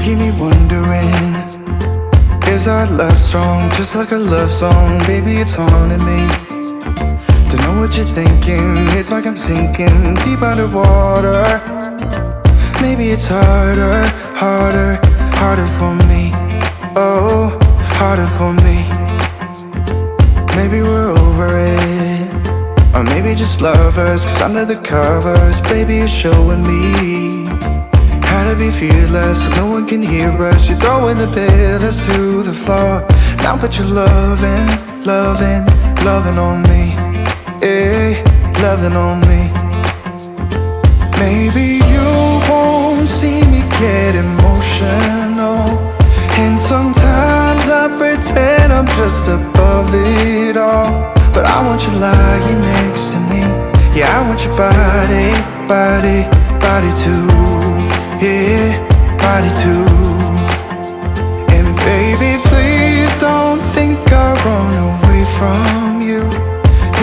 keep me wondering, is our love strong, just like a love song? Baby, it's haunting me. Don't know what you're thinking, it's like I'm sinking deep underwater. Maybe it's harder, harder, harder for me. Oh, harder for me. Maybe we're over it, or maybe just lovers, cause under the covers, baby, you're showing me how to be fearless so no one can hear us. You're throwing the pillars through the floor. Now put your loving, loving, loving on me. Yeah, loving on me. Maybe you won't see me get emotional, and sometimes I pretend I'm just above it all. But I want you lying next to me. Yeah, I want your body, body, body too. Yeah, body too. And baby, please don't think I run away from you.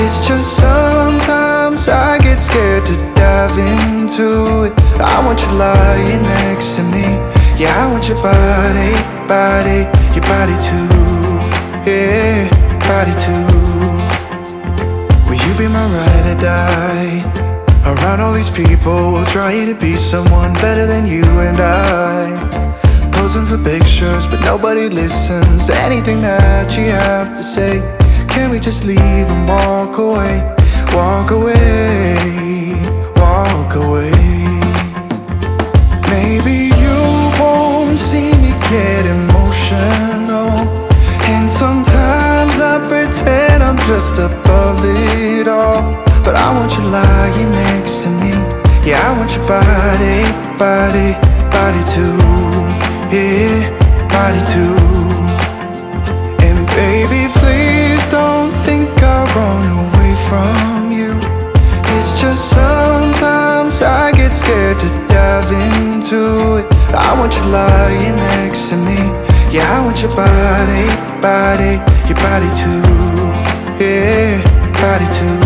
It's just sometimes I get scared to dive into it. I want you lying next to me. Yeah, I want your body, body, your body too. Yeah, body too. Will you be my ride or die? Around all these people, we'll try to be someone better than you and I. Posing for pictures, but nobody listens to anything that you have to say. Can we just leave and walk away? Walk away, walk away. Maybe you won't see me get emotional, and sometimes I pretend I'm just above it all. But I want you lying next to me. Yeah, I want your body, body, body too. Yeah, body too. And baby, please don't think I run away from you. It's just sometimes I get scared to dive into it. I want you lying next to me. Yeah, I want your body, body, your body too. Yeah, body too.